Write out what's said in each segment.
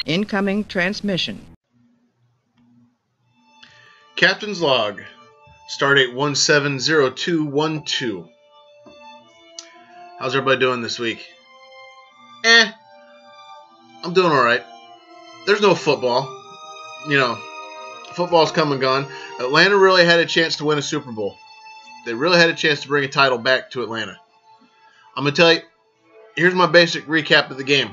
Incoming transmission. Captain's log. Stardate 170212. How's everybody doing this week? I'm doing alright. There's no football. You know, football's come and gone. Atlanta really had a chance to win a Super Bowl. They really had a chance to bring a title back to Atlanta. I'm going to tell you, here's my basic recap of the game.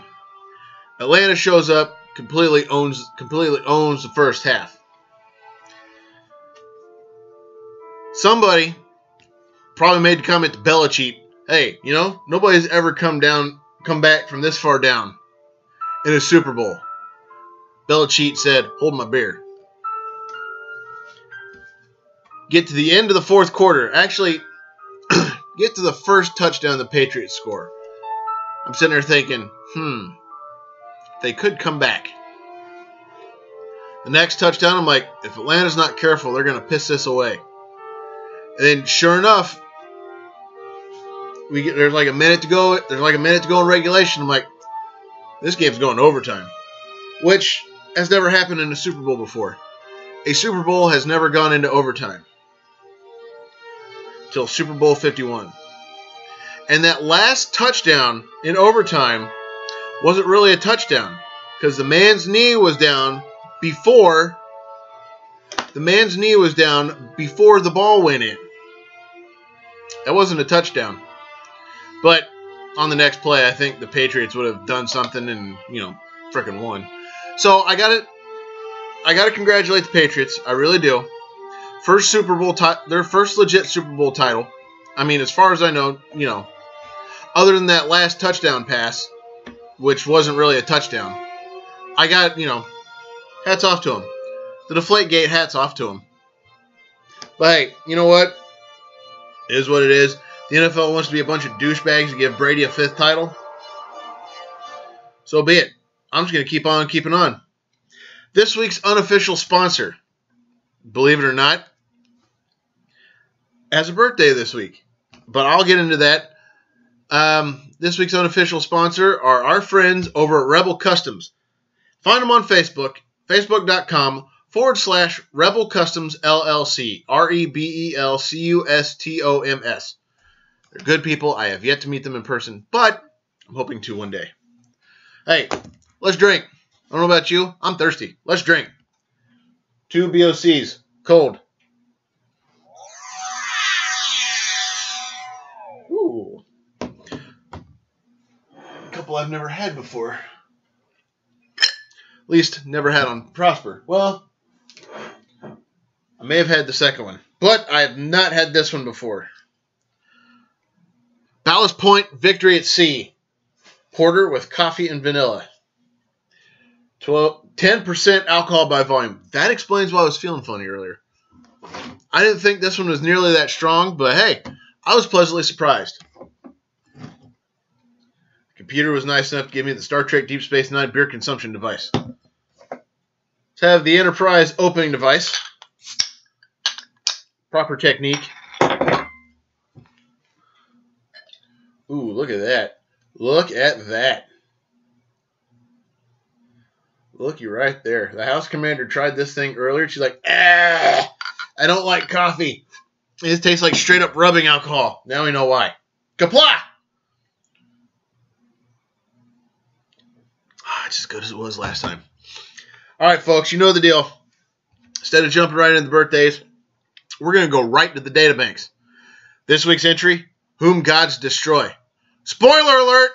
Atlanta shows up, completely owns the first half. Somebody probably made the comment to Belichick, hey, you know, nobody's ever come back from this far down in a Super Bowl. Belichick said, hold my beer. Get to the end of the fourth quarter. Actually, get to the first touchdown the Patriots score. I'm sitting there thinking, they could come back. The next touchdown, I'm like, if Atlanta's not careful, they're going to piss this away. And then, sure enough, there's like a minute to go. There's like a minute to go in regulation. I'm like, this game's going to overtime, which has never happened in a Super Bowl before. A Super Bowl has never gone into overtime till Super Bowl 51. And that last touchdown in overtime wasn't really a touchdown because the man's knee was down before the ball went in. That wasn't a touchdown. But on the next play, I think the Patriots would have done something and, frickin' won. So I got to congratulate the Patriots. I really do. First Super Bowl their first legit Super Bowl title. I mean, as far as I know, other than that last touchdown pass, which wasn't really a touchdown, I got, hats off to them. The Deflategate, hats off to them. But hey, you know what? It is what it is. The NFL wants to be a bunch of douchebags to give Brady a 5th title. So be it. I'm just going to keep on keeping on. This week's unofficial sponsor, believe it or not, has a birthday this week. But I'll get into that. This week's unofficial sponsor are our friends over at Rebel Customs. Find them on Facebook, facebook.com/Rebel Customs LLC, REBELCUSTOMS. They're good people. I have yet to meet them in person, but I'm hoping to one day. Hey, let's drink. I don't know about you. I'm thirsty. Let's drink. 2 BOCs, cold. Ooh. A couple I've never had before. At least never had on Prosper. Well, I may have had the second one, but I have not had this one before. Ballast Point Victory at Sea. Porter with coffee and vanilla. 10% alcohol by volume. That explains why I was feeling funny earlier. I didn't think this one was nearly that strong, but hey, I was pleasantly surprised. The computer was nice enough to give me the Star Trek Deep Space Nine beer consumption device. Let's have the Enterprise opening device. Proper technique. Ooh, look at that. Look at that. Looky right there. The house commander tried this thing earlier. She's like, I don't like coffee. It tastes like straight up rubbing alcohol. Now we know why. Kapla! It's as good as it was last time. All right, folks, you know the deal. Instead of jumping right into the birthdays, we're going to go right to the databanks. This week's entry, Whom Gods Destroy. Spoiler alert!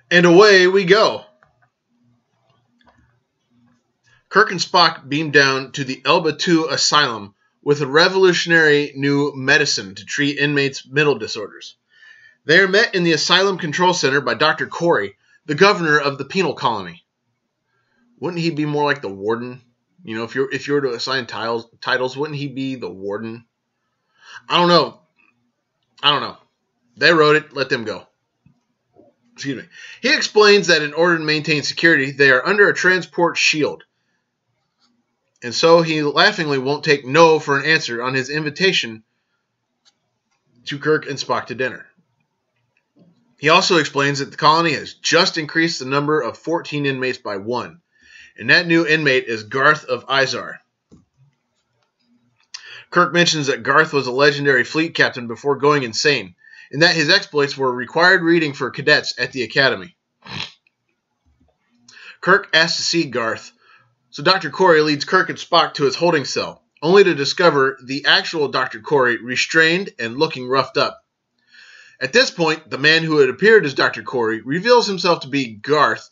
And away we go. Kirk and Spock beam down to the Elba 2 Asylum with a revolutionary new medicine to treat inmates' mental disorders. They are met in the Asylum Control Center by Dr. Corey, the governor of the penal colony. Wouldn't he be more like the warden? If you were to assign titles, wouldn't he be the warden? I don't know. They wrote it. Let them go. Excuse me. He explains that in order to maintain security, they are under a transport shield. And so he laughingly won't take no for an answer on his invitation to Kirk and Spock to dinner. He also explains that the colony has just increased the number of 14 inmates by 1, and that new inmate is Garth of Izar. Kirk mentions that Garth was a legendary fleet captain before going insane, and that his exploits were required reading for cadets at the academy. Kirk asks to see Garth, so Dr. Corey leads Kirk and Spock to his holding cell, only to discover the actual Dr. Corey restrained and looking roughed up. At this point, the man who had appeared as Dr. Corey reveals himself to be Garth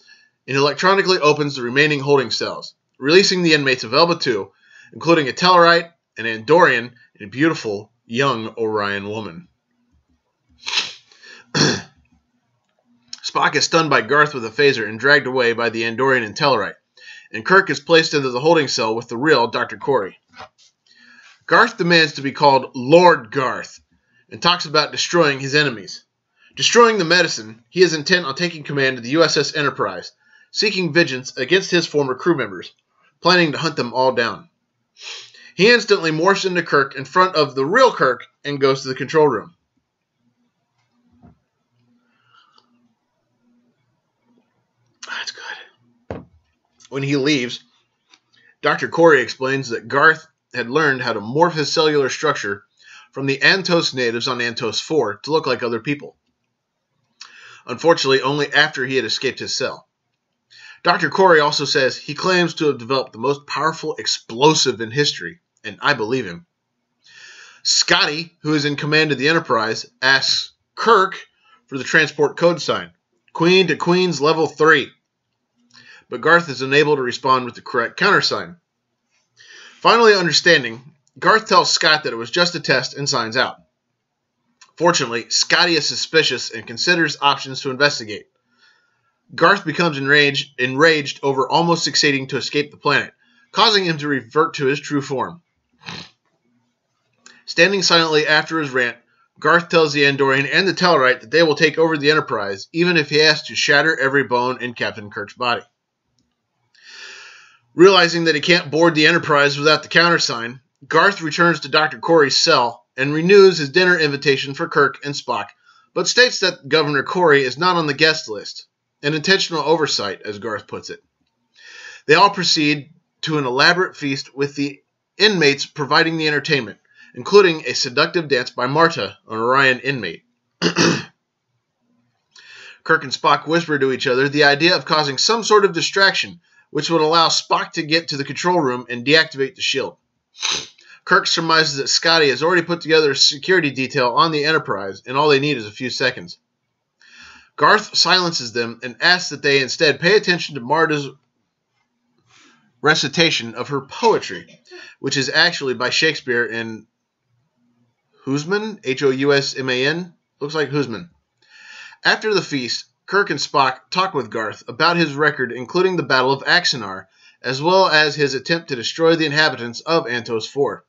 and electronically opens the remaining holding cells, releasing the inmates of Elba 2, including a Tellarite, an Andorian, and a beautiful, young Orion woman. Spock is stunned by Garth with a phaser and dragged away by the Andorian and Tellarite, and Kirk is placed into the holding cell with the real Dr. Corey. Garth demands to be called Lord Garth, and talks about destroying his enemies. Destroying the medicine, he is intent on taking command of the USS Enterprise, seeking vengeance against his former crew members, planning to hunt them all down. He instantly morphs into Kirk in front of the real Kirk and goes to the control room. That's good. When he leaves, Dr. Corey explains that Garth had learned how to morph his cellular structure from the Antos natives on Antos 4 to look like other people. Unfortunately, only after he had escaped his cell. Dr. Corey also says he claims to have developed the most powerful explosive in history, and I believe him. Scotty, who is in command of the Enterprise, asks Kirk for the transport code sign, Queen to Queen's level 3. But Garth is unable to respond with the correct countersign. Finally understanding, Garth tells Scott that it was just a test and signs out. Fortunately, Scotty is suspicious and considers options to investigate. Garth becomes enraged over almost succeeding to escape the planet, causing him to revert to his true form. Standing silently after his rant, Garth tells the Andorian and the Tellarite that they will take over the Enterprise, even if he has to shatter every bone in Captain Kirk's body. Realizing that he can't board the Enterprise without the countersign, Garth returns to Dr. Corey's cell and renews his dinner invitation for Kirk and Spock, but states that Governor Corey is not on the guest list, an intentional oversight, as Garth puts it. They all proceed to an elaborate feast with the inmates providing the entertainment, including a seductive dance by Marta, an Orion inmate. Kirk and Spock whisper to each other the idea of causing some sort of distraction, which would allow Spock to get to the control room and deactivate the shield. Kirk surmises that Scotty has already put together a security detail on the Enterprise, and all they need is a few seconds. Garth silences them and asks that they instead pay attention to Marta's recitation of her poetry, which is actually by Shakespeare in Housman, Housman, looks like Housman. After the feast, Kirk and Spock talk with Garth about his record, including the Battle of Axanar, as well as his attempt to destroy the inhabitants of Antos 4.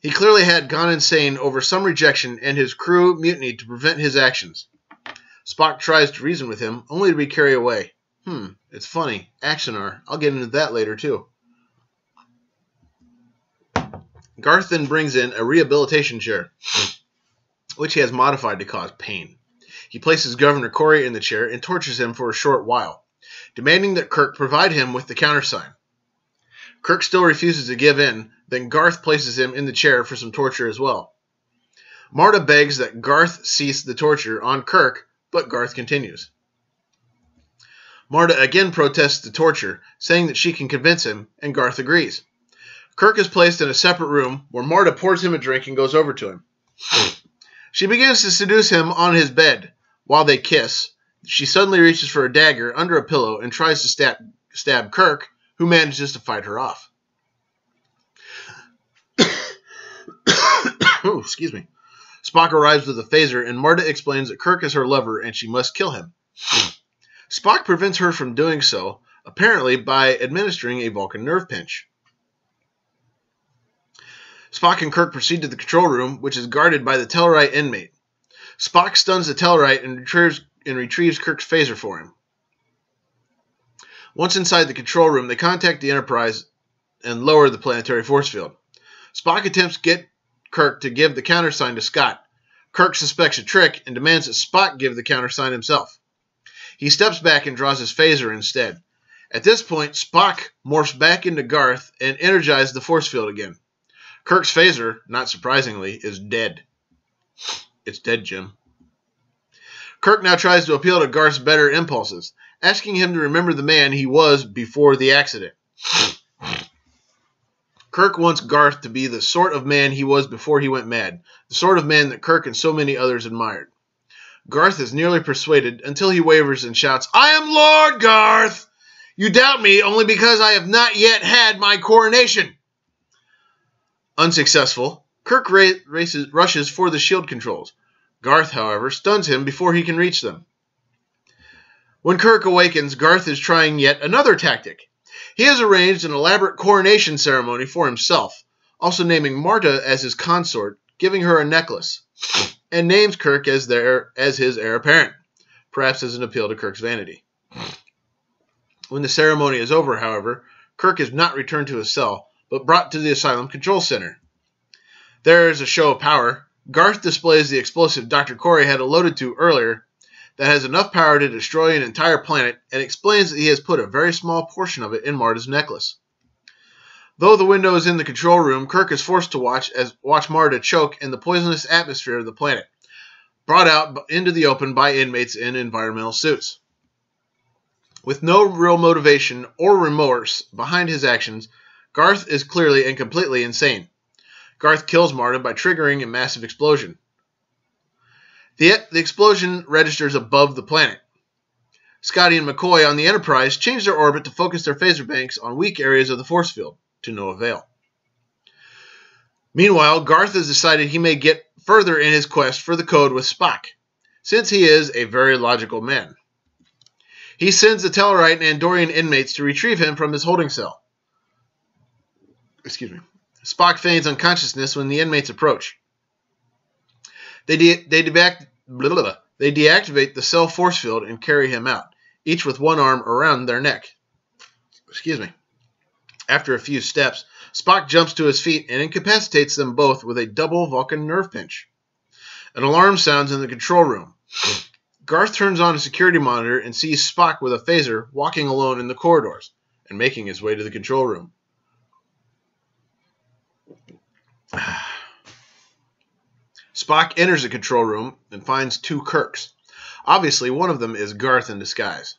He clearly had gone insane over some rejection, and his crew mutinied to prevent his actions. Spock tries to reason with him, only to be carried away. It's funny. Axanar. I'll get into that later, too. Garth then brings in a rehabilitation chair, which he has modified to cause pain. He places Governor Corey in the chair and tortures him for a short while, demanding that Kirk provide him with the countersign. Kirk still refuses to give in, then Garth places him in the chair for some torture as well. Marta begs that Garth cease the torture on Kirk, but Garth continues. Marta again protests the torture, saying that she can convince him, and Garth agrees. Kirk is placed in a separate room where Marta pours him a drink and goes over to him. She begins to seduce him on his bed. While they kiss, she suddenly reaches for a dagger under a pillow and tries to stab Kirk, who manages to fight her off. Oh, excuse me. Spock arrives with a phaser, and Marta explains that Kirk is her lover and she must kill him. Spock prevents her from doing so, apparently by administering a Vulcan nerve pinch. Spock and Kirk proceed to the control room, which is guarded by the Tellarite inmate. Spock stuns the Tellarite and retrieves Kirk's phaser for him. Once inside the control room, they contact the Enterprise and lower the planetary force field. Spock attempts to get Kirk to give the countersign to Scott, Kirk suspects a trick and demands that Spock give the countersign himself. He steps back and draws his phaser instead. At this point, Spock morphs back into Garth and energizes the force field again. Kirk's phaser, not surprisingly, is dead. It's dead, Jim. Kirk now tries to appeal to Garth's better impulses, asking him to remember the man he was before the accident. Kirk wants Garth to be the sort of man he was before he went mad, the sort of man that Kirk and so many others admired. Garth is nearly persuaded until he wavers and shouts, "I am Lord Garth! You doubt me only because I have not yet had my coronation." Unsuccessful, Kirk rushes for the shield controls. Garth, however, stuns him before he can reach them. When Kirk awakens, Garth is trying yet another tactic. He has arranged an elaborate coronation ceremony for himself, also naming Marta as his consort, giving her a necklace, and names Kirk as his heir apparent, perhaps as an appeal to Kirk's vanity. When the ceremony is over, however, Kirk is not returned to his cell, but brought to the Asylum Control Center. There is a show of power. Garth displays the explosive Dr. Corey had alluded to earlier that has enough power to destroy an entire planet, and explains that he has put a very small portion of it in Marta's necklace. Though the window is in the control room, Kirk is forced to watch Marta choke in the poisonous atmosphere of the planet, brought out into the open by inmates in environmental suits. With no real motivation or remorse behind his actions, Garth is clearly and completely insane. Garth kills Marta by triggering a massive explosion. The explosion registers above the planet. Scotty and McCoy on the Enterprise change their orbit to focus their phaser banks on weak areas of the force field, to no avail. Meanwhile, Garth has decided he may get further in his quest for the code with Spock, since he is a very logical man. He sends the Tellarite and Andorian inmates to retrieve him from his holding cell. Spock feigns unconsciousness when the inmates approach. They deactivate the cell force field and carry him out, each with one arm around their neck. After a few steps, Spock jumps to his feet and incapacitates them both with a double Vulcan nerve pinch. An alarm sounds in the control room. Garth turns on a security monitor and sees Spock with a phaser walking alone in the corridors and making his way to the control room. Spock enters the control room and finds two Kirks. Obviously, one of them is Garth in disguise.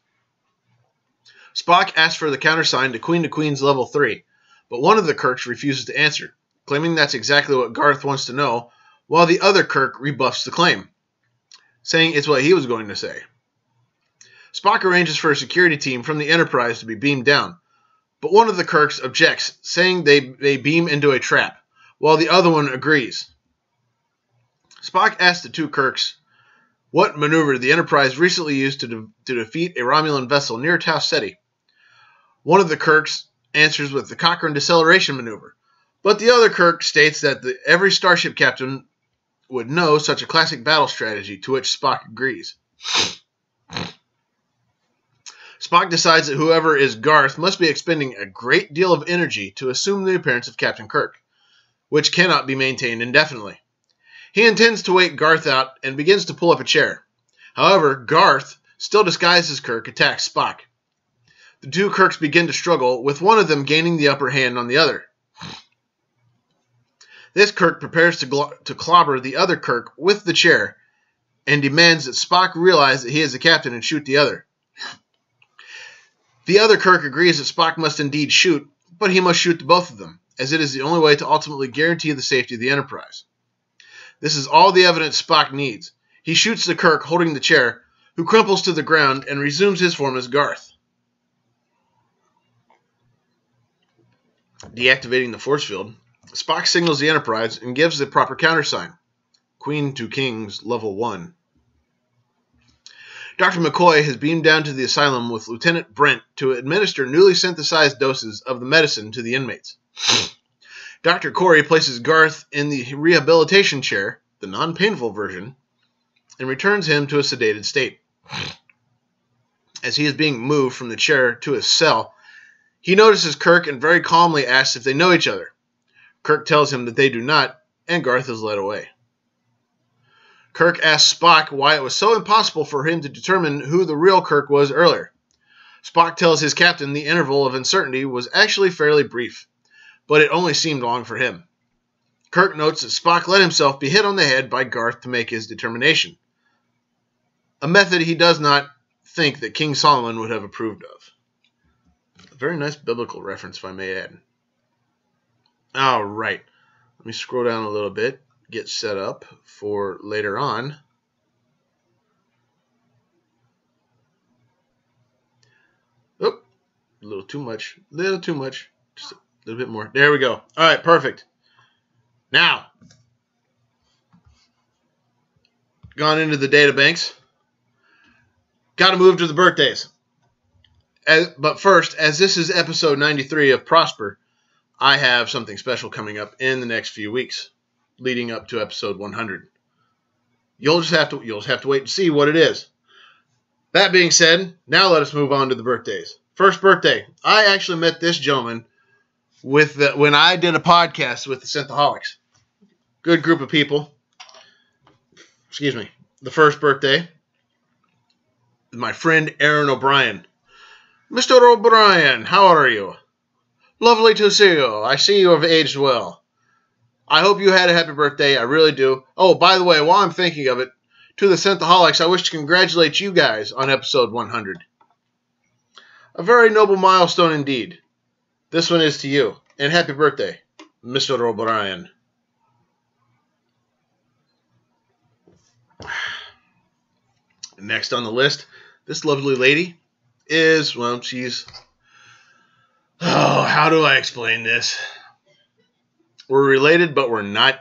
Spock asks for the countersign to Queen's Level 3, but one of the Kirks refuses to answer, claiming that's exactly what Garth wants to know, while the other Kirk rebuffs the claim, saying it's what he was going to say. Spock arranges for a security team from the Enterprise to be beamed down, but one of the Kirks objects, saying they beam into a trap, while the other one agrees. Spock asks the two Kirks what maneuver the Enterprise recently used to defeat a Romulan vessel near Tau Ceti. One of the Kirks answers with the Cochrane deceleration maneuver, but the other Kirk states that every starship captain would know such a classic battle strategy, to which Spock agrees. Spock decides that whoever is Garth must be expending a great deal of energy to assume the appearance of Captain Kirk, which cannot be maintained indefinitely. He intends to wait Garth out and begins to pull up a chair. However, Garth, still disguised as Kirk, attacks Spock. The two Kirks begin to struggle, with one of them gaining the upper hand on the other. This Kirk prepares to clobber the other Kirk with the chair and demands that Spock realize that he is the captain and shoot the other. The other Kirk agrees that Spock must indeed shoot, but he must shoot both of them, as it is the only way to ultimately guarantee the safety of the Enterprise. This is all the evidence Spock needs. He shoots the Kirk holding the chair, who crumples to the ground and resumes his form as Garth. Deactivating the force field, Spock signals the Enterprise and gives the proper countersign, Queen to Kings Level 1. Dr. McCoy has beamed down to the asylum with Lieutenant Brent to administer newly synthesized doses of the medicine to the inmates. Dr. Corey places Garth in the rehabilitation chair, the non-painful version, and returns him to a sedated state. As he is being moved from the chair to his cell, he notices Kirk and very calmly asks if they know each other. Kirk tells him that they do not, and Garth is led away. Kirk asks Spock why it was so impossible for him to determine who the real Kirk was earlier. Spock tells his captain the interval of uncertainty was actually fairly brief, but it only seemed long for him. Kirk notes that Spock let himself be hit on the head by Garth to make his determination, a method he does not think that King Solomon would have approved of. A very nice biblical reference, if I may add. All right. Let me scroll down a little bit, get set up for later on. Oh, a little too much. Just a little bit more. There we go. All right, perfect. Now, gone into the data banks. Got to move to the birthdays. But first, as this is episode 93 of Prosper, I have something special coming up in the next few weeks, leading up to episode 100. You'll just have to wait and see what it is. That being said, now let us move on to the birthdays. First birthday. I actually met this gentleman when I did a podcast with the Synthaholics. Good group of people. Excuse me. The first birthday, my friend Aaron O'Brien. Mr. O'Brien, how are you? Lovely to see you. I see you have aged well. I hope you had a happy birthday. I really do. Oh, by the way, while I'm thinking of it, to the Synthaholics, I wish to congratulate you guys on episode 100. A very noble milestone indeed. This one is to you. And happy birthday, Mr. O'Brien. Next on the list, this lovely lady is, well, she's... Oh, how do I explain this? We're related, but we're not.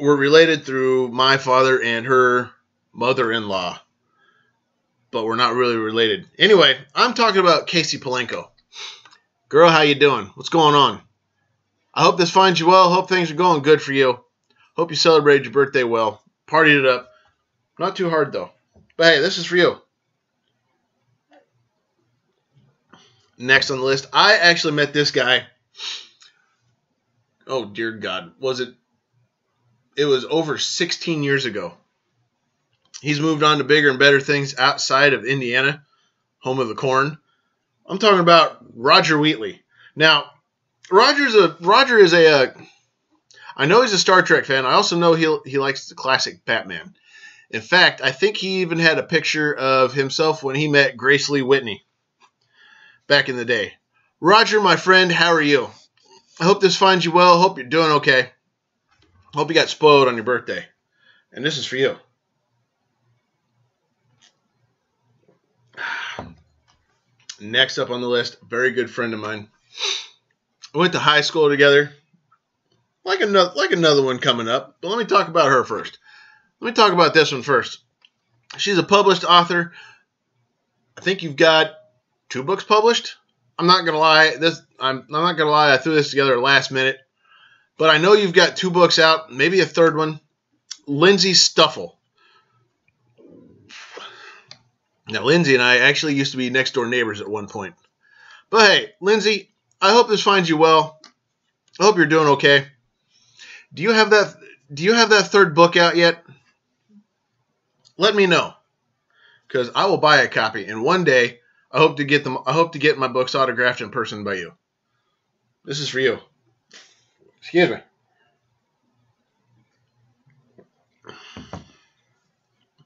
We're related through my father and her mother-in-law, but we're not really related. Anyway, I'm talking about Casey Palenko. Girl, how you doing? What's going on? I hope this finds you well. Hope things are going good for you. Hope you celebrated your birthday well. Partied it up. Not too hard, though. But hey, this is for you. Next on the list, I actually met this guy. Oh, dear God. It was over 16 years ago. He's moved on to bigger and better things outside of Indiana, home of the corn. I'm talking about Roger Wheatley. Now, Roger is a I know he's a Star Trek fan. I also know he likes the classic Batman. In fact, I think he even had a picture of himself when he met Grace Lee Whitney back in the day. Roger, my friend, how are you? I hope this finds you well. Hope you're doing okay. Hope you got spoiled on your birthday. And this is for you. Next up on the list, a very good friend of mine. We went to high school together. Like another one coming up. But let me talk about her first. Let me talk about this one first. She's a published author. I think you've got 2 books published. I'm not gonna lie. I'm not gonna lie. I threw this together last minute, but I know you've got 2 books out, maybe a third one. Lindsey Stuffle. Now, Lindsey and I actually used to be next door neighbors at one point. But hey, Lindsey, I hope this finds you well. I hope you're doing okay. Do you have that third book out yet? Let me know, because I will buy a copy, and one day I hope to get my books autographed in person by you. This is for you. Excuse me.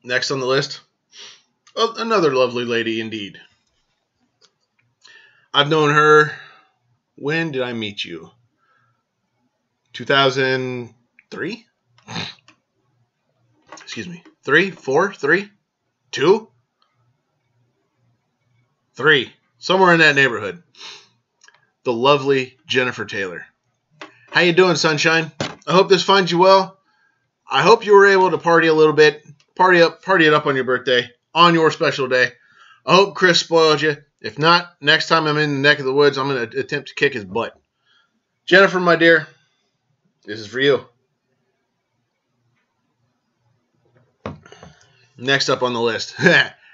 Next on the list, another lovely lady indeed. I've known her. When did I meet you? 2003? Excuse me. 3, 4, 3, 2, 3. Somewhere in that neighborhood. The lovely Jennifer Taylor. How you doing, sunshine? I hope this finds you well. I hope you were able to party a little bit. Party it up on your birthday. On your special day. I hope Chris spoiled you. If not, next time I'm in the neck of the woods, I'm going to attempt to kick his butt. Jennifer, my dear, this is for you. Next up on the list.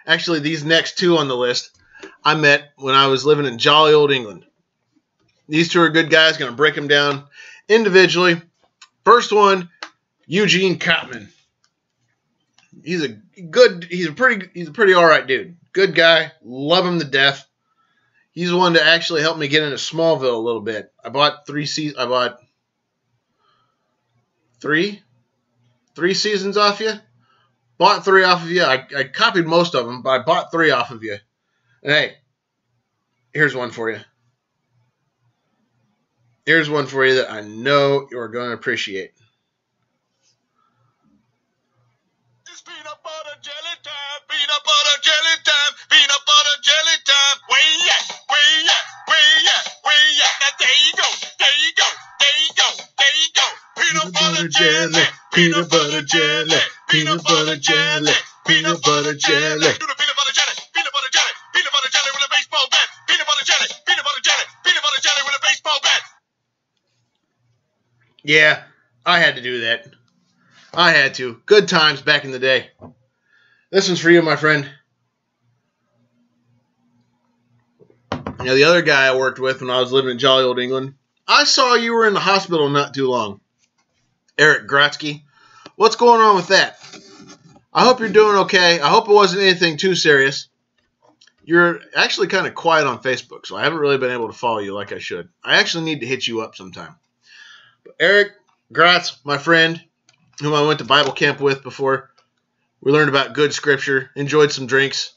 Actually, these next 2 on the list I met when I was living in jolly old England. These 2 are good guys. Going to break them down individually. First one, Eugene Cotman. He's a pretty all right dude. Good guy. Love him to death. He's the one that actually helped me get into Smallville a little bit. I bought three seasons off you. Bought 3 off of you. I copied most of them, but I bought 3 off of you. And hey, here's one for you. Here's one for you that I know you're going to appreciate. It's peanut butter jelly time, peanut butter jelly time, peanut butter jelly time. Way yeah, way yeah, way yeah, way yeah. Now there you go, there you go, there you go, there you go. Peanut butter jelly, peanut butter jelly, peanut butter jelly, peanut butter jelly. Do the peanut butter jelly, peanut butter jelly, peanut butter jelly with a baseball bat. Peanut butter jelly, peanut butter jelly, peanut butter jelly with a baseball bat. Yeah, I had to do that. I had to. Good times back in the day. This one's for you, my friend. You know, the other guy I worked with when I was living in jolly old England, I saw you were in the hospital not too long. Eric Grotsky. What's going on with that? I hope you're doing okay. I hope it wasn't anything too serious. You're actually kind of quiet on Facebook, so I haven't really been able to follow you like I should. I actually need to hit you up sometime. But Eric Grotz, my friend, whom I went to Bible camp with before. We learned about good scripture, enjoyed some drinks.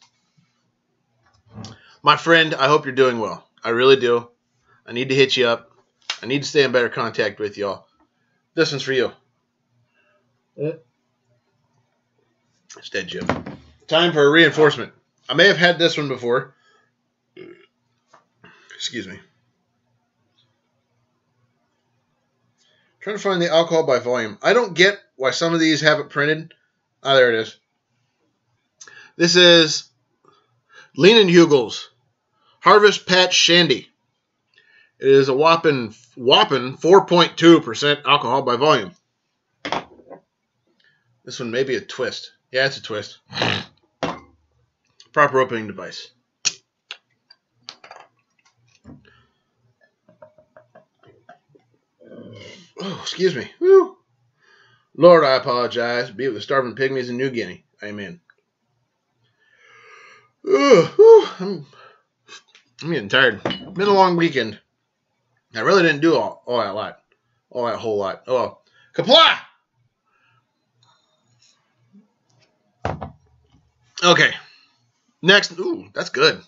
My friend, I hope you're doing well. I really do. I need to hit you up. I need to stay in better contact with y'all. This one's for you. It's dead, Jim. Time for a reinforcement. I may have had this one before. Excuse me. Trying to find the alcohol by volume. I don't get why some of these have it printed. Ah, there it is. This is Leinenhugel's Harvest Patch Shandy. It is a whopping 4.2% alcohol by volume. This one may be a twist. Yeah, it's a twist. Proper opening device. Oh, excuse me. Woo. Lord, I apologize. Be with the starving pygmies in New Guinea. Amen. I'm getting tired. Been a long weekend. I really didn't do all that whole lot. Oh, well. Kapla! Okay. Next. Ooh, that's good.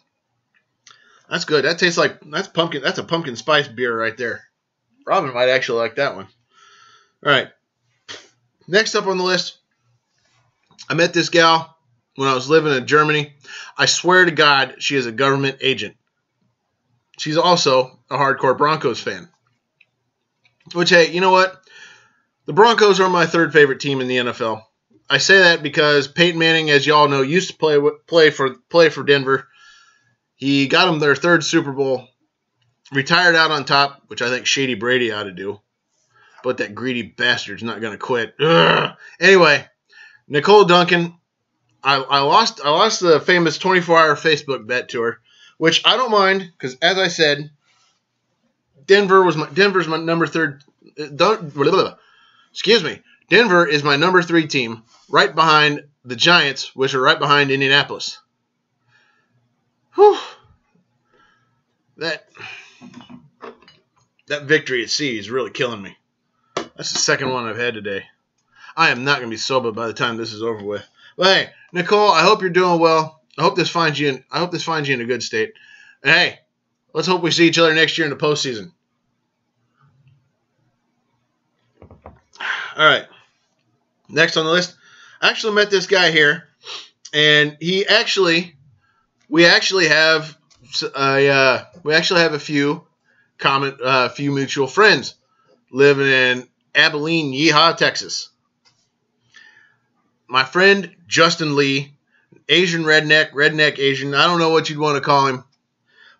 That's good. That tastes like that's pumpkin. That's a pumpkin spice beer right there. Robyn might actually like that one. All right. Next up on the list, I met this gal when I was living in Germany. I swear to God, she is a government agent. She's also a hardcore Broncos fan. Which, hey, you know what? The Broncos are my 3rd favorite team in the NFL. I say that because Peyton Manning, as you all know, used to play for Denver. He got them their 3rd Super Bowl. Retired out on top, which I think Shady Brady ought to do. But that greedy bastard's not going to quit. Ugh. Anyway, Nichole Duncan, I lost the famous 24-hour Facebook bet to her, which I don't mind because, as I said, Denver's my number 3. Excuse me. Denver is my number 3 team, right behind the Giants, which are right behind Indianapolis. Whew. That victory at sea is really killing me. That's the 2nd one I've had today. I am not going to be sober by the time this is over with. But hey, Nichole, I hope you're doing well. I hope this finds you in a good state. And hey, let's hope we see each other next year in the postseason. All right. Next on the list, I actually met this guy here, and we actually have a few mutual friends living in Abilene, Yeehaw, Texas. My friend Justin Lee, Asian redneck Asian. I don't know what you'd want to call him,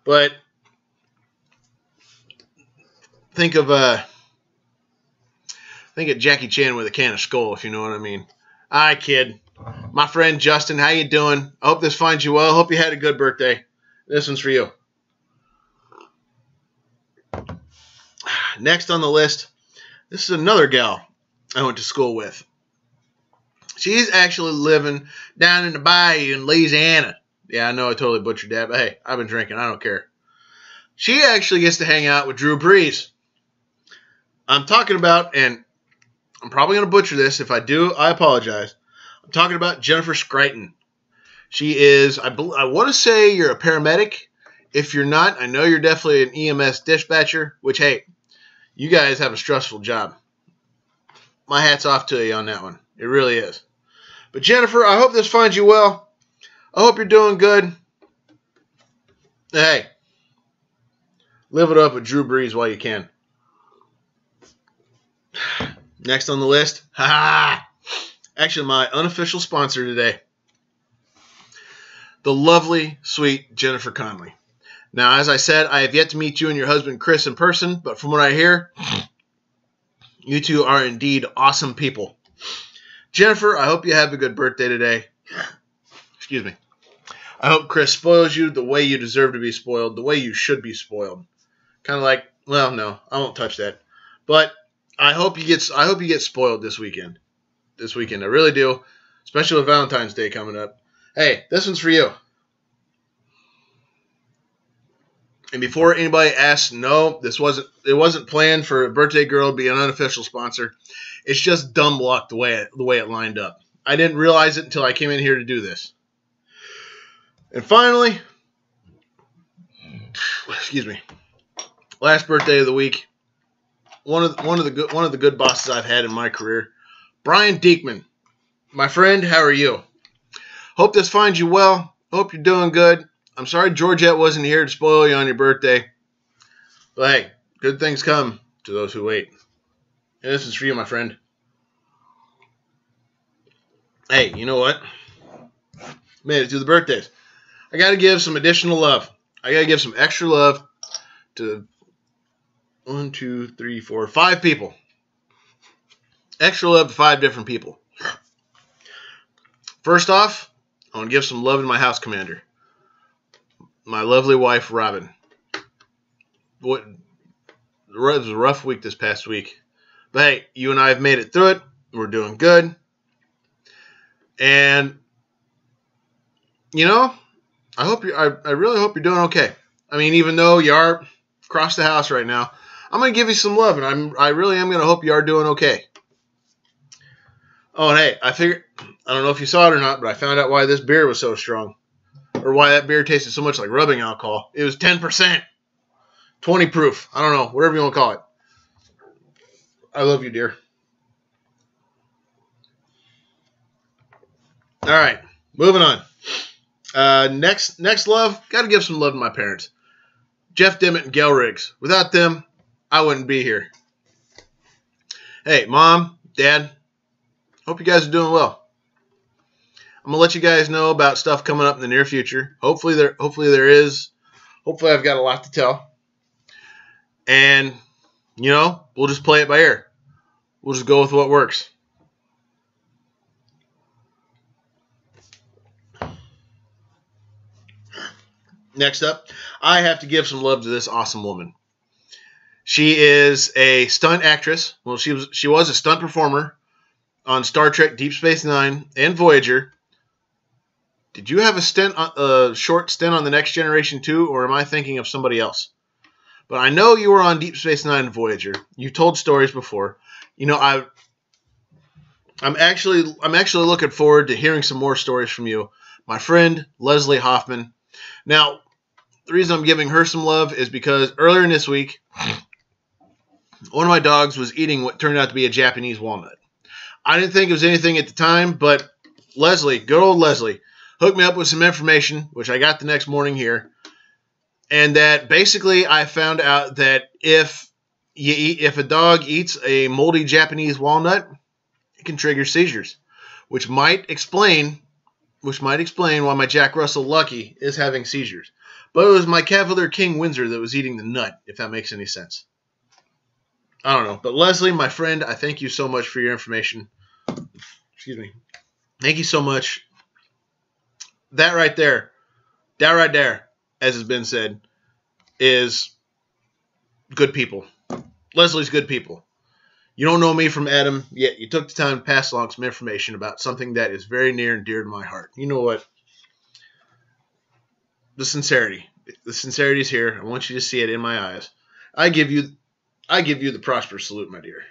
but think of Jackie Chan with a can of Skull, if you know what I mean. Hi, kid. My friend Justin, how you doing? I hope this finds you well. I hope you had a good birthday. This one's for you. Next on the list, this is another gal. I went to school with. She's actually living down in the bayou in Louisiana. Yeah, I know I totally butchered that, but hey, I've been drinking. I don't care. She actually gets to hang out with Drew Brees. I'm talking about, and I'm probably going to butcher this. If I do, I apologize. I'm talking about Jennifer Screighton. She is, I want to say you're a paramedic. If you're not, I know you're definitely an EMS dispatcher, which, hey, you guys have a stressful job. My hat's off to you on that one. It really is. But Jennifer, I hope this finds you well. I hope you're doing good. Hey, live it up with Drew Brees while you can. Next on the list, actually my unofficial sponsor today, the lovely, sweet Jennifer Conley. Now, as I said, I have yet to meet you and your husband Chris in person, but from what I hear, you two are indeed awesome people. Jennifer, I hope you have a good birthday today. Excuse me. I hope Chris spoils you the way you deserve to be spoiled, the way you should be spoiled. Kind of like, well, no, I won't touch that. But I hope you get spoiled this weekend. I really do, especially with Valentine's Day coming up. Hey, this one's for you. And before anybody asks, no, it wasn't planned for a birthday girl to be an unofficial sponsor. It's just dumb luck the way it lined up. I didn't realize it until I came in here to do this. And finally, excuse me, last birthday of the week. One of the good bosses I've had in my career, Brian Diekman. My friend, how are you? Hope this finds you well. Hope you're doing good. I'm sorry Georgette wasn't here to spoil you on your birthday. But hey, good things come to those who wait. And this is for you, my friend. Hey, you know what? Made it through the birthdays. I got to give some additional love. I got to give some extra love to 5 people. Extra love to 5 different people. First off, I want to give some love to my house commander. My lovely wife, Robyn. It was a rough week this past week. But hey, you and I have made it through it. We're doing good. And, you know, I really hope you're doing okay. I mean, even though you are across the house right now, I'm going to give you some love, and I really am going to hope you are doing okay. Oh, and hey, I don't know if you saw it or not, but I found out why this beer was so strong. Or why that beer tasted so much like rubbing alcohol. It was 10%. 20 proof. I don't know. Whatever you want to call it. I love you, dear. All right. Moving on. Next love. Got to give some love to my parents. Jeff Dimmitt and Gail Riggs. Without them, I wouldn't be here. Hey, Mom, Dad. Hope you guys are doing well. I'm going to let you guys know about stuff coming up in the near future. Hopefully there is. Hopefully I've got a lot to tell. And, you know, we'll just play it by ear. We'll just go with what works. Next up, I have to give some love to this awesome woman. She is a stunt actress. Well, she was a stunt performer on Star Trek Deep Space Nine and Voyager. Did you have a short stint on The Next Generation 2, or am I thinking of somebody else? But I know you were on Deep Space Nine and Voyager. You told stories before. You know, I'm actually looking forward to hearing some more stories from you. My friend, Leslie Hoffman. Now, the reason I'm giving her some love is because earlier in this week, one of my dogs was eating what turned out to be a Japanese walnut. I didn't think it was anything at the time, but Leslie, good old Leslie, hooked me up with some information, which I got the next morning here, and that basically I found out that if a dog eats a moldy Japanese walnut, it can trigger seizures, which might explain why my Jack Russell Lucky is having seizures. But it was my Cavalier King Windsor that was eating the nut, if that makes any sense. I don't know. But Leslie, my friend, I thank you so much for your information. Excuse me. Thank you so much. That right there, as has been said, is good people. Leslie's good people. You don't know me from Adam, yet you took the time to pass along some information about something that is very near and dear to my heart. You know what? The sincerity. The sincerity is here. I want you to see it in my eyes. I give you the prosperous salute, my dear.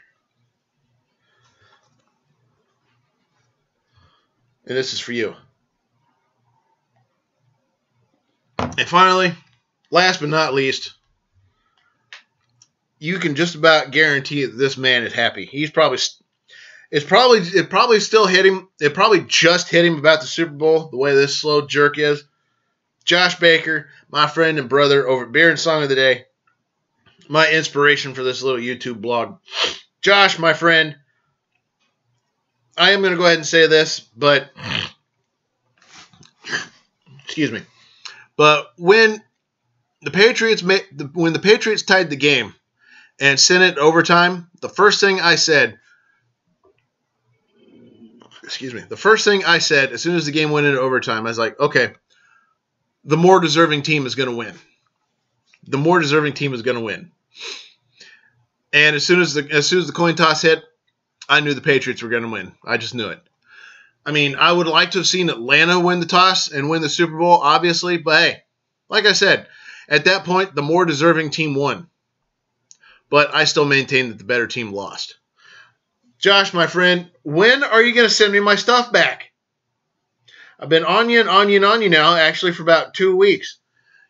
And this is for you. And finally, last but not least, you can just about guarantee that this man is happy. It probably still hit him. It probably just hit him about the Super Bowl, the way this slow jerk is. Josh Baker, my friend and brother over at Beer and Song of the Day, my inspiration for this little YouTube blog. Josh, my friend, I am going to go ahead and say this, but excuse me. But when the Patriots tied the game and sent it overtime, the first thing I said as soon as the game went into overtime, I was like, okay, the more deserving team is going to win. The more deserving team is going to win. And as soon as the coin toss hit, I knew the Patriots were going to win. I just knew it. I mean, I would like to have seen Atlanta win the toss and win the Super Bowl, obviously. But hey, like I said, at that point, the more deserving team won. But I still maintain that the better team lost. Josh, my friend, when are you going to send me my stuff back? I've been on you now, actually, for about 2 weeks.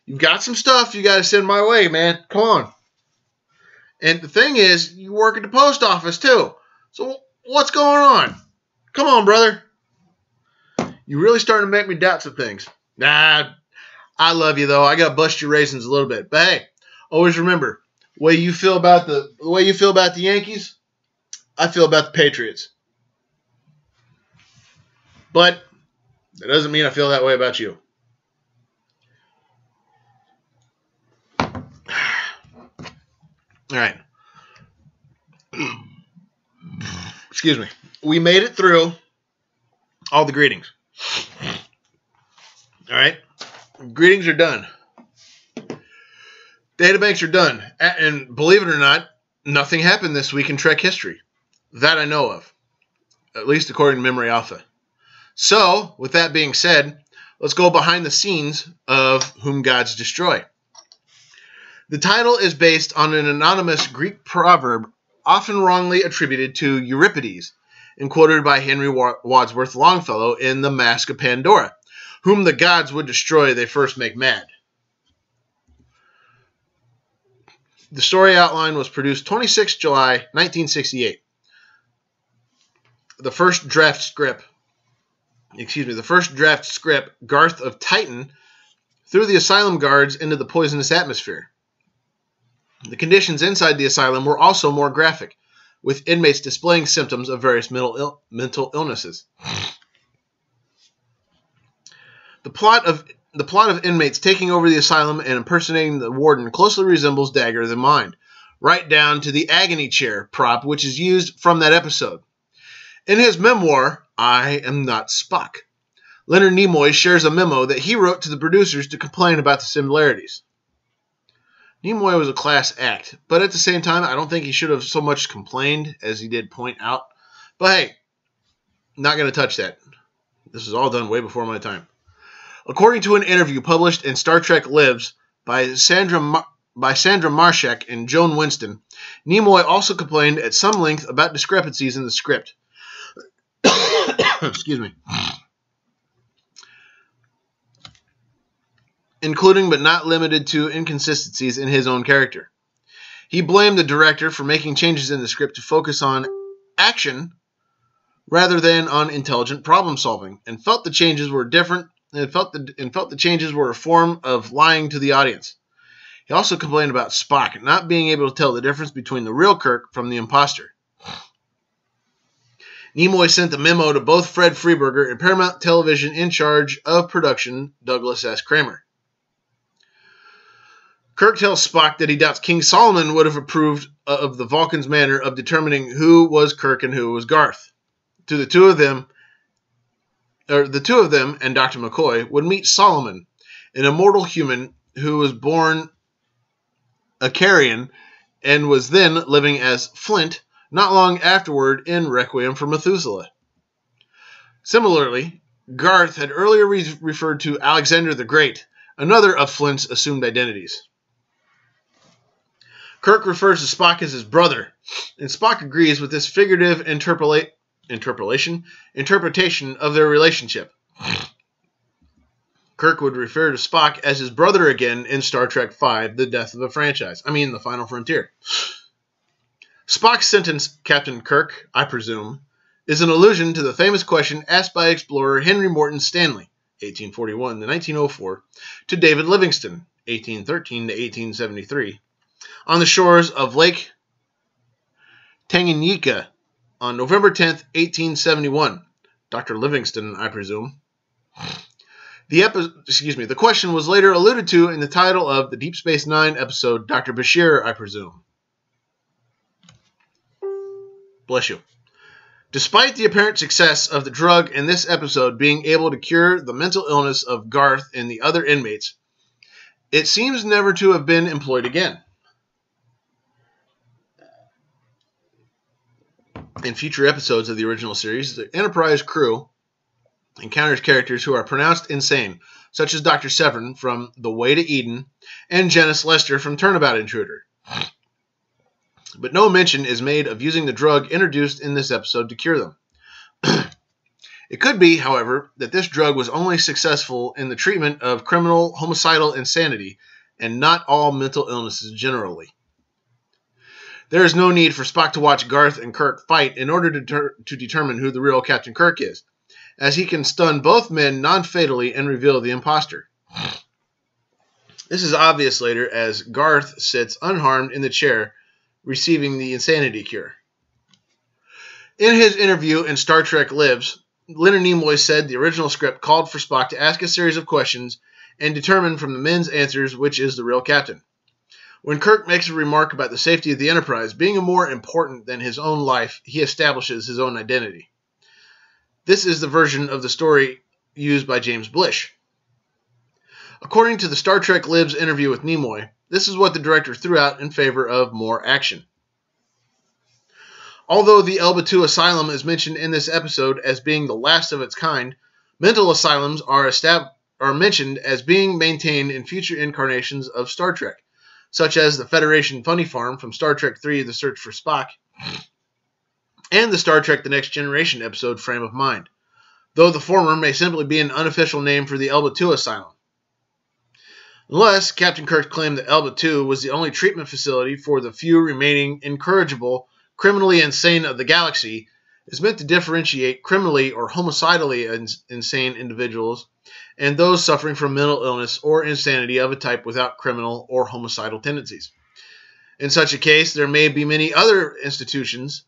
You've got some stuff you got to send my way, man. Come on. And the thing is, you work at the post office, too. So what's going on? Come on, brother. You really starting to make me doubt some things. Nah, I love you, though. I got to bust your raisins a little bit. But hey, always remember, the way you feel about the Yankees, I feel about the Patriots. But that doesn't mean I feel that way about you. All right. Excuse me. We made it through all the greetings. All right. Greetings are done. Databanks are done. And believe it or not, nothing happened this week in Trek history. That I know of. At least according to Memory Alpha. So, with that being said, let's go behind the scenes of Whom Gods Destroy. The title is based on an anonymous Greek proverb often wrongly attributed to Euripides and quoted by Henry Wadsworth Longfellow in The Mask of Pandora. Whom the gods would destroy, they first make mad. The story outline was produced 26 July 1968. The first draft script, Garth of Titan, threw the asylum guards into the poisonous atmosphere. The conditions inside the asylum were also more graphic, with inmates displaying symptoms of various mental illnesses. The plot of inmates taking over the asylum and impersonating the warden closely resembles Dagger of the Mind, right down to the agony chair prop, which is used from that episode. In his memoir, I Am Not Spock, Leonard Nimoy shares a memo that he wrote to the producers to complain about the similarities. Nimoy was a class act, but at the same time, I don't think he should have so much complained as he did point out. But hey, not going to touch that. This is all done way before my time. According to an interview published in Star Trek Lives by Sandra Marshak and Joan Winston, Nimoy also complained at some length about discrepancies in the script. Excuse me. Including but not limited to inconsistencies in his own character. He blamed the director for making changes in the script to focus on action rather than on intelligent problem solving, and felt the changes were different. And felt the changes were a form of lying to the audience. He also complained about Spock not being able to tell the difference between the real Kirk from the imposter. Nimoy sent the memo to both Fred Freeberger and Paramount Television in charge of production, Douglas S. Kramer. Kirk tells Spock that he doubts King Solomon would have approved of the Vulcan's manner of determining who was Kirk and who was Garth. The two of them and Dr. McCoy would meet Solomon, an immortal human who was born a Carrion and was then living as Flint, not long afterward in Requiem for Methuselah. Similarly, Garth had earlier referred to Alexander the Great, another of Flint's assumed identities. Kirk refers to Spock as his brother, and Spock agrees with this figurative interpretation of their relationship. Kirk would refer to Spock as his brother again in Star Trek V, The Death of a Franchise. The Final Frontier. Spock's sentence, Captain Kirk, I presume, is an allusion to the famous question asked by explorer Henry Morton Stanley, 1841 to 1904, to David Livingstone, 1813 to 1873, on the shores of Lake Tanganyika on November 10th, 1871. Dr. Livingstone, I presume. The question was later alluded to in the title of the Deep Space Nine episode, Dr. Bashir, I presume. Bless you. Despite the apparent success of the drug in this episode being able to cure the mental illness of Garth and the other inmates, it seems never to have been employed again. In future episodes of the original series, the Enterprise crew encounters characters who are pronounced insane, such as Dr. Severn from The Way to Eden and Janice Lester from Turnabout Intruder. But no mention is made of using the drug introduced in this episode to cure them. It could be, however, that this drug was only successful in the treatment of criminal homicidal insanity and not all mental illnesses generally. There is no need for Spock to watch Garth and Kirk fight in order to determine who the real Captain Kirk is, as he can stun both men non-fatally and reveal the imposter. This is obvious later as Garth sits unharmed in the chair receiving the insanity cure. In his interview in Star Trek Lives, Leonard Nimoy said the original script called for Spock to ask a series of questions and determine from the men's answers which is the real captain. When Kirk makes a remark about the safety of the Enterprise being more important than his own life, he establishes his own identity. This is the version of the story used by James Blish. According to the Star Trek Lives interview with Nimoy, this is what the director threw out in favor of more action. Although the Elba II Asylum is mentioned in this episode as being the last of its kind, mental asylums are mentioned as being maintained in future incarnations of Star Trek, such as the Federation Funny Farm from Star Trek III, The Search for Spock, and the Star Trek The Next Generation episode Frame of Mind, though the former may simply be an unofficial name for the Elba II Asylum. Unless Captain Kirk claimed that Elba II was the only treatment facility for the few remaining incorrigible, criminally insane of the galaxy, is meant to differentiate criminally or homicidally insane individuals and those suffering from mental illness or insanity of a type without criminal or homicidal tendencies. In such a case, there may be many other institutions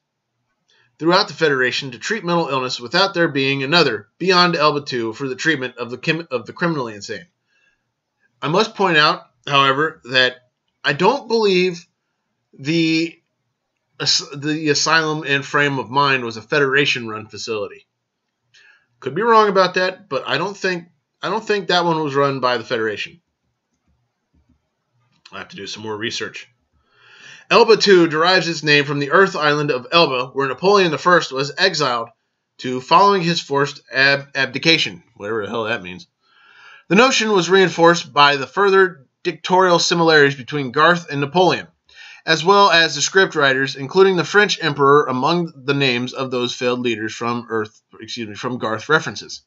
throughout the Federation to treat mental illness without there being another beyond Elba II for the treatment of the criminally insane. I must point out, however, that I don't believe the asylum and Frame of Mind was a Federation-run facility. Could be wrong about that, but I don't think that one was run by the Federation. I'll have to do some more research. Elba II derives its name from the Earth island of Elba, where Napoleon I was exiled to following his forced abdication, whatever the hell that means. The notion was reinforced by the further dictatorial similarities between Garth and Napoleon, as well as the scriptwriters, including the French emperor among the names of those failed leaders from Garth references.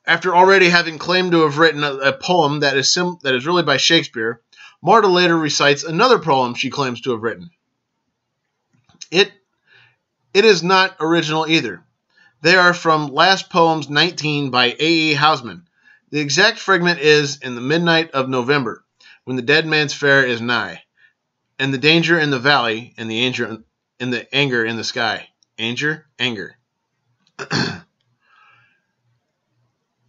After already having claimed to have written a poem that is really by Shakespeare, Marta later recites another poem she claims to have written. It is not original either. They are from Last Poems 19 by A.E. Housman. The exact fragment is in the midnight of November, when the dead man's fair is nigh, and the danger in the valley, and the anger in the sky. Anger.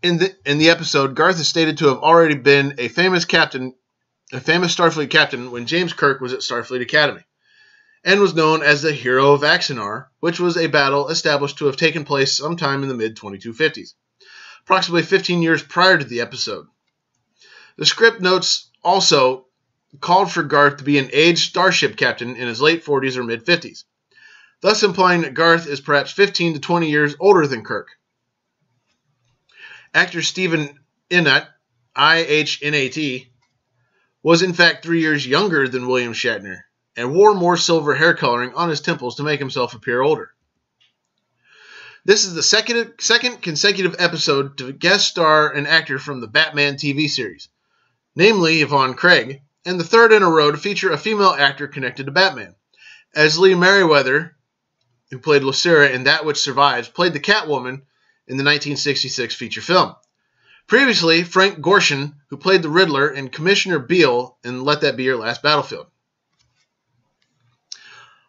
In the episode, Garth is stated to have already been a famous Starfleet captain when James Kirk was at Starfleet Academy, and was known as the Hero of Axanar, which was a battle established to have taken place sometime in the mid-2250s, approximately 15 years prior to the episode. The script notes also called for Garth to be an aged starship captain in his late 40s or mid-50s, thus implying that Garth is perhaps 15 to 20 years older than Kirk. Actor Stephen Ihnat, I-H-N-A-T, was in fact 3 years younger than William Shatner, and wore more silver hair coloring on his temples to make himself appear older. This is the second consecutive episode to guest star an actor from the Batman TV series, namely Yvonne Craig, and the third in a row to feature a female actor connected to Batman, as Lee Merriweather, who played Lucera in That Which Survives, played the Catwoman in the 1966 feature film. Previously, Frank Gorshin, who played the Riddler, and Commissioner Beale in Let That Be Your Last Battlefield.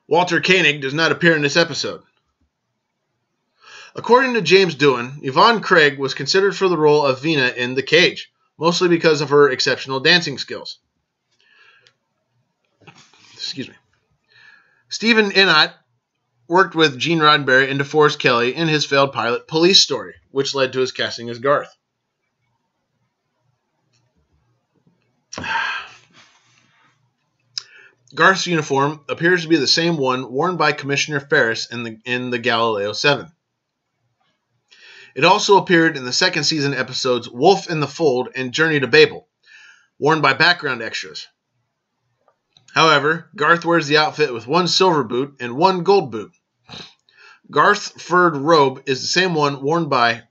Walter Koenig does not appear in this episode. According to James Doohan, Yvonne Craig was considered for the role of Vina in The Cage, mostly because of her exceptional dancing skills. Excuse me. Stephen Ihnat worked with Gene Roddenberry and DeForest Kelley in his failed pilot Police Story, which led to his casting as Garth. Garth's uniform appears to be the same one worn by Commissioner Ferris in the Galileo 7. It also appeared in the second season episodes Wolf in the Fold and Journey to Babel, worn by background extras. However, Garth wears the outfit with one silver boot and one gold boot. Garth's furred robe is the same one worn by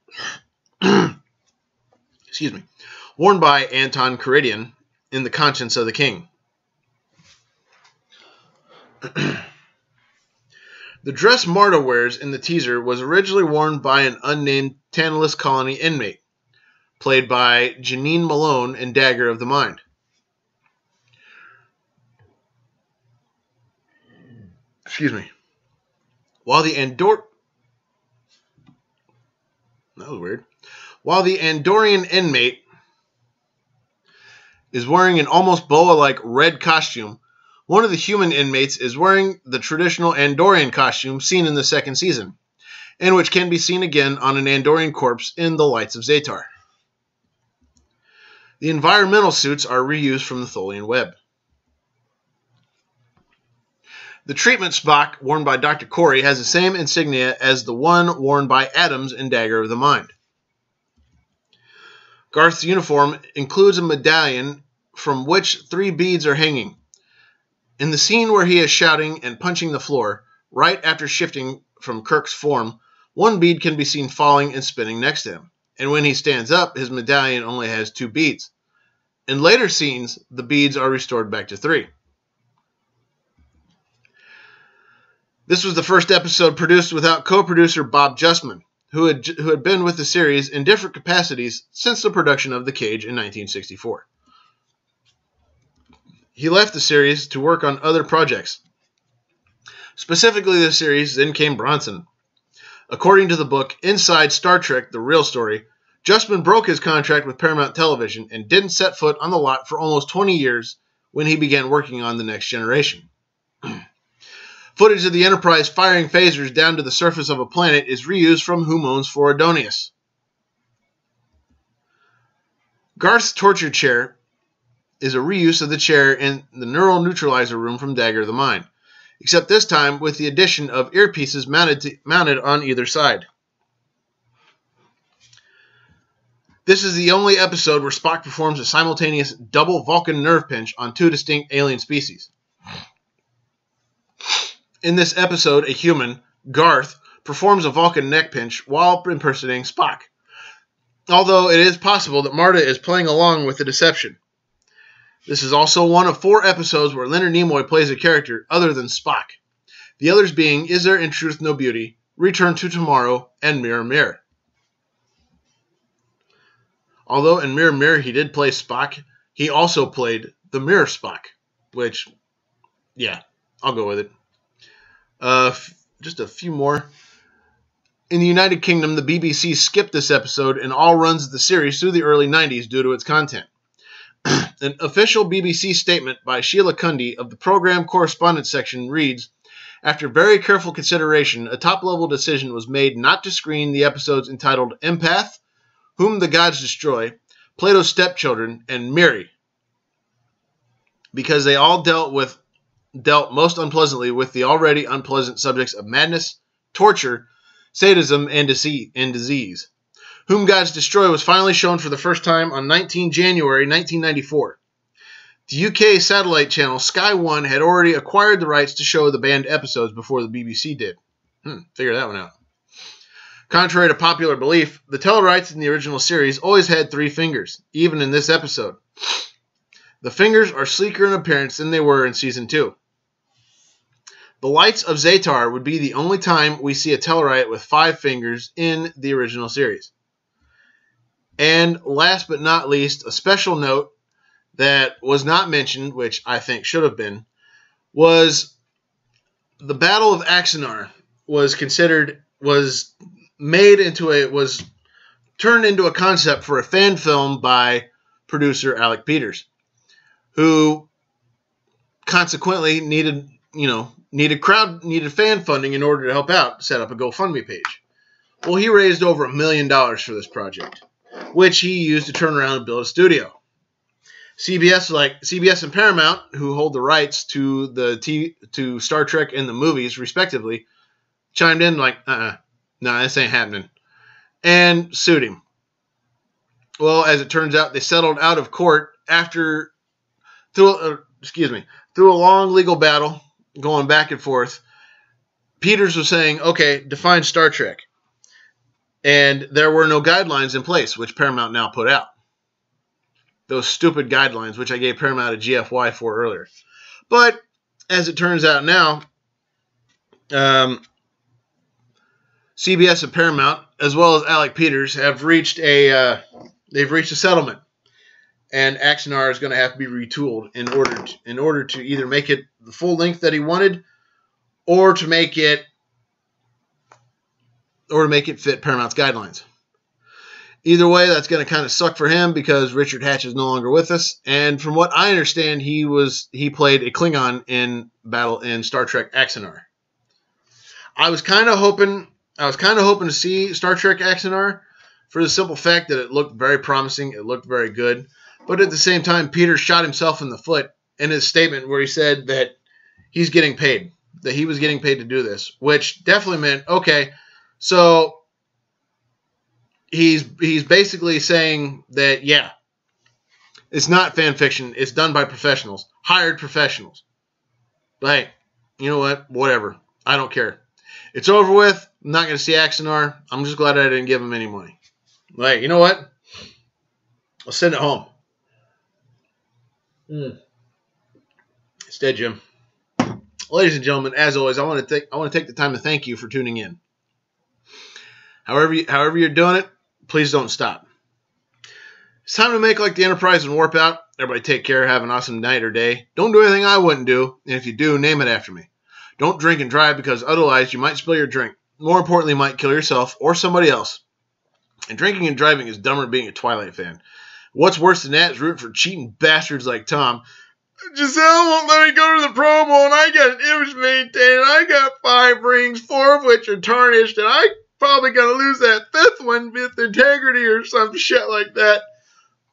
worn by Anton Caridian in The Conscience of the King. The dress Marta wears in the teaser was originally worn by an unnamed Tantalus Colony inmate, played by Janine Malone in Dagger of the Mind. Excuse me. While the Andorian inmate is wearing an almost boa-like red costume, one of the human inmates is wearing the traditional Andorian costume seen in the second season, and which can be seen again on an Andorian corpse in The Lights of Zatar. The environmental suits are reused from the Tholian web. The treatment Spock, worn by Dr. Corey, has the same insignia as the one worn by Adams in Dagger of the Mind. Garth's uniform includes a medallion from which 3 beads are hanging. In the scene where he is shouting and punching the floor, right after shifting from Kirk's form, 1 bead can be seen falling and spinning next to him, and when he stands up, his medallion only has 2 beads. In later scenes, the beads are restored back to 3. This was the first episode produced without co-producer Bob Justman, who had been with the series in different capacities since the production of The Cage in 1964. He left the series to work on other projects. Specifically the series Then Came Bronson. According to the book Inside Star Trek, The Real Story, Justman broke his contract with Paramount Television and didn't set foot on the lot for almost 20 years when he began working on The Next Generation. Footage of the Enterprise firing phasers down to the surface of a planet is reused from Who Moans for Adonius. Garth's torture chair is a reuse of the chair in the neural neutralizer room from Dagger of the Mind, except this time with the addition of earpieces mounted on either side. This is the only episode where Spock performs a simultaneous double Vulcan nerve pinch on 2 distinct alien species. In this episode, a human, Garth, performs a Vulcan neck pinch while impersonating Spock, although it is possible that Marta is playing along with the deception. This is also one of 4 episodes where Leonard Nimoy plays a character other than Spock, the others being Is There in Truth No Beauty, Return to Tomorrow, and Mirror Mirror. Although in Mirror Mirror he did play Spock, he also played the Mirror Spock, which, yeah, I'll go with it. Just a few more. In the United Kingdom, the BBC skipped this episode and all runs of the series through the early 90s due to its content. An official BBC statement by Sheila Cundy of the program correspondence section reads, after very careful consideration, a top-level decision was made not to screen the episodes entitled Empath, Whom the Gods Destroy, Plato's Stepchildren, and Miri. because they all dealt most unpleasantly with the already unpleasant subjects of madness, torture, sadism, and disease. Whom Gods Destroy was finally shown for the first time on 19 January 1994. The UK satellite channel Sky One had already acquired the rights to show the banned episodes before the BBC did. Figure that one out. Contrary to popular belief, the telerights in the original series always had 3 fingers, even in this episode. The fingers are sleeker in appearance than they were in Season 2. The Lights of Zatar would be the only time we see a Tellarite with 5 fingers in the original series. And last but not least, a special note that was not mentioned, which I think should have been, was the Battle of Axanar was turned into a concept for a fan film by producer Alec Peters, who consequently needed fan funding in order to help out, set up a GoFundMe page. Well, he raised over $1 million for this project, which he used to turn around and build a studio. CBS and Paramount, who hold the rights to Star Trek and the movies, respectively, chimed in like, no, this ain't happening, and sued him. Well, as it turns out, they settled out of court through a long legal battle, going back and forth. Peters was saying, okay, define Star Trek. And there were no guidelines in place, which Paramount now put out. Those stupid guidelines, which I gave Paramount a GFY for earlier. But, as it turns out now, CBS and Paramount, as well as Alec Peters, have reached a settlement. And Axanar is going to have to be retooled in order to either make it the full length that he wanted, or to make it fit Paramount's guidelines. Either way, that's going to kind of suck for him because Richard Hatch is no longer with us. And from what I understand, he played a Klingon in Star Trek Axanar. I was kind of hoping to see Star Trek Axanar for the simple fact that it looked very promising, it looked very good. But at the same time, Peter shot himself in the foot in his statement where he said that he was getting paid to do this, which definitely meant, okay, so he's basically saying that, yeah, it's not fan fiction, it's done by professionals, hired professionals. But hey, you know what? Whatever. I don't care. It's over with. I'm not going to see Axanar. I'm just glad I didn't give him any money. Like, you know what? I'll send it home. It's dead, Jim. Ladies and gentlemen, as always, I want to take the time to thank you for tuning in. However you're doing it, please don't stop. It's time to make like the Enterprise and warp out. Everybody take care. Have an awesome night or day. Don't do anything I wouldn't do. And if you do, name it after me. Don't drink and drive because otherwise you might spill your drink. More importantly, you might kill yourself or somebody else. And drinking and driving is dumber than being a Twilight fan. What's worse than that is rooting for cheating bastards like Tom. Giselle won't let me go to the Pro Bowl, and I got an image maintained, and I got 5 rings, 4 of which are tarnished, and I'm probably going to lose that 5th one with integrity or some shit like that.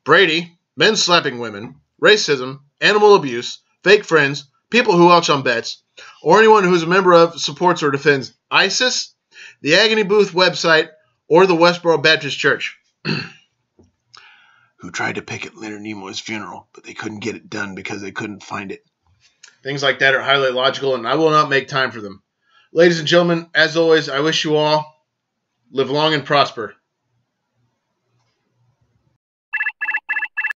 Brady, men slapping women, racism, animal abuse, fake friends, people who ouch on bets, or anyone who is a member of, supports, or defends ISIS, the Agony Booth website, or the Westboro Baptist Church. Who tried to picket Leonard Nimoy's funeral, but they couldn't get it done because they couldn't find it. Things like that are highly illogical, and I will not make time for them. Ladies and gentlemen, as always, I wish you all live long and prosper.